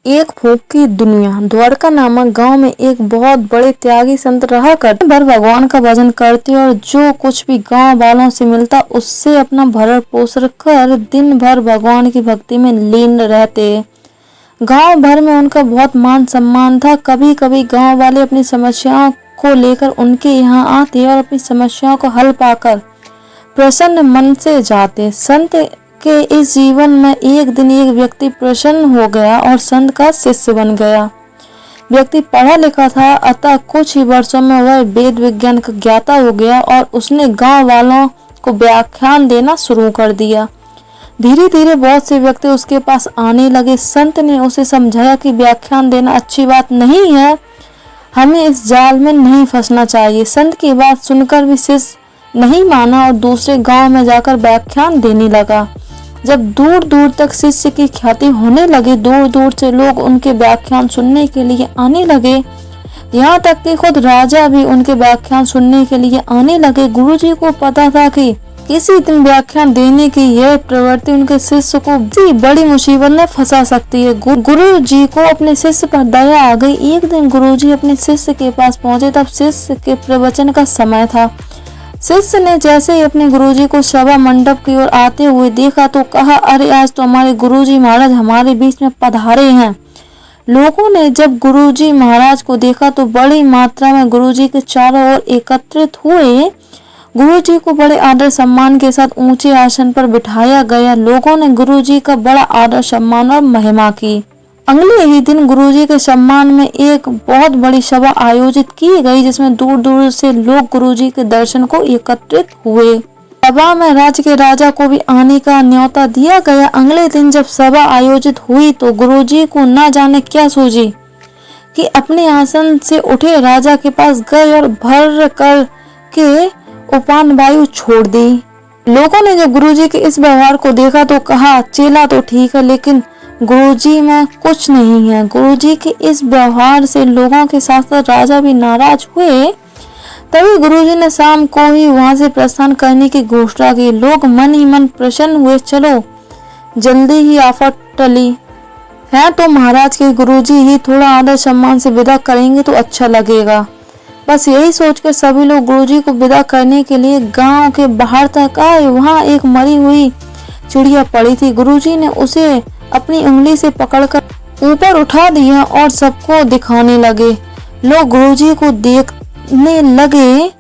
एक फूक की दुनिया। द्वारका नामक गांव में एक बहुत बड़े त्यागी संत रहा करते। भर भगवान का भजन करते और जो कुछ भी गांव वालों से मिलता उससे अपना भरण पोषण कर दिन भर भगवान की भक्ति में लीन रहते। गांव भर में उनका बहुत मान सम्मान था। कभी कभी गांव वाले अपनी समस्याओं को लेकर उनके यहाँ आते और अपनी समस्याओं को हल पाकर प्रसन्न मन से जाते। संत के इस जीवन में एक दिन एक व्यक्ति प्रसन्न हो गया और संत का शिष्य बन गया। व्यक्ति पढ़ा लिखा था, अतः कुछ ही वर्षों में वह वेद विज्ञान का ज्ञाता हो गया और उसने गांव वालों को व्याख्यान देना शुरू कर दिया। धीरे धीरे बहुत से व्यक्ति उसके पास आने लगे। संत ने उसे समझाया कि व्याख्यान देना अच्छी बात नहीं है, हमें इस जाल में नहीं फंसना चाहिए। संत की बात सुनकर भी शिष्य नहीं माना और दूसरे गांव में जाकर व्याख्यान देने लगा। जब दूर दूर तक शिष्य की ख्याति होने लगी, दूर दूर से लोग उनके व्याख्यान सुनने के लिए आने लगे। यहाँ तक कि खुद राजा भी उनके व्याख्यान सुनने के लिए आने लगे। गुरुजी को पता था कि किसी दिन व्याख्यान देने की यह प्रवृत्ति उनके शिष्य को बड़ी मुसीबत में फंसा सकती है। गुरुजी को अपने शिष्य पर दया आ गई। एक दिन गुरुजी अपने शिष्य के पास पहुंचे, तब शिष्य के प्रवचन का समय था। शिष्य ने जैसे ही अपने गुरुजी को सभा मंडप की ओर आते हुए देखा तो कहा, अरे आज तो हमारे गुरुजी महाराज हमारे बीच में पधारे हैं। लोगों ने जब गुरुजी महाराज को देखा तो बड़ी मात्रा में गुरुजी के चारों ओर एकत्रित हुए। गुरुजी को बड़े आदर सम्मान के साथ ऊंचे आसन पर बिठाया गया। लोगों ने गुरुजी का बड़ा आदर सम्मान और महिमा की। अगले ही दिन गुरुजी के सम्मान में एक बहुत बड़ी सभा आयोजित की गई, जिसमें दूर दूर से लोग गुरुजी के दर्शन को एकत्रित हुए। सभा में राज्य के राजा को भी आने का न्योता दिया गया। अगले दिन जब सभा आयोजित हुई तो गुरुजी को न जाने क्या सूझी कि अपने आसन से उठे राजा के पास गए और भर कर के उपान वायु छोड़ दी। लोगों ने जब गुरुजी के इस व्यवहार को देखा तो कहा, चेला तो ठीक है लेकिन गुरुजी में कुछ नहीं है। गुरुजी के इस व्यवहार से लोगों के साथ साथ राजा भी नाराज हुए। तभी गुरुजी ने शाम को ही वहां से प्रस्थान करने की घोषणा की। लोग मन ही मन प्रसन्न हुए। चलो जल्दी ही आफत टली है तो महाराज के गुरुजी ही थोड़ा आदर सम्मान से विदा करेंगे तो अच्छा लगेगा। बस यही सोचकर सभी लोग गुरुजी को विदा करने के लिए गांव के बाहर तक आए। वहां एक मरी हुई चिड़िया पड़ी थी। गुरुजी ने उसे अपनी उंगली से पकड़कर ऊपर उठा दिया और सबको दिखाने लगे। लोग गुरुजी को देखने लगे,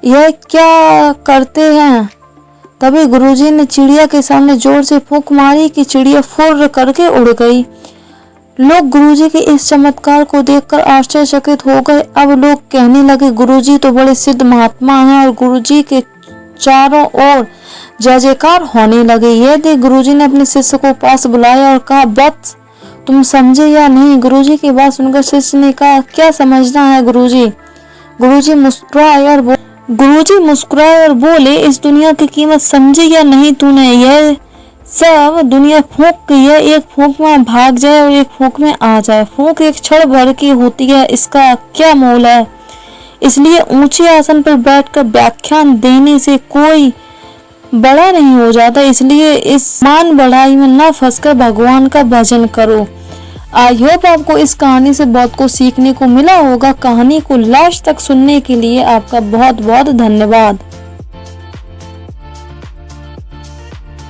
यह क्या करते हैं। तभी गुरुजी ने चिड़िया के सामने जोर से फूंक मारी कि चिड़िया फुर्र करके उड़ गई। लोग गुरुजी के इस चमत्कार को देखकर आश्चर्यचकित हो गए। अब लोग कहने लगे, गुरुजी तो बड़े सिद्ध महात्मा हैं, और गुरुजी के चारों ओर जय जयकार होने लगे। यह देख गुरुजी ने अपने शिष्य को पास बुलाया और कहा, वत्स तुम समझे या नहीं। गुरुजी की बात सुनकर शिष्य ने कहा, क्या समझना है गुरुजी। गुरुजी मुस्कुराए और बोले, इस दुनिया की कीमत समझी या नहीं तूने। यह सब दुनिया फूंक है, एक फूंक में भाग जाए और एक फूंक में आ जाए। फूंक एक क्षण भर की होती है, इसका क्या मोल है। इसलिए ऊंचे आसन पर बैठकर व्याख्यान देने से कोई बड़ा नहीं हो जाता। इसलिए इस मान बढ़ाई में न फंसकर भगवान का भजन करो। आई होप आपको इस कहानी से बहुत कुछ सीखने को मिला होगा। कहानी को लास्ट तक सुनने के लिए आपका बहुत बहुत धन्यवाद।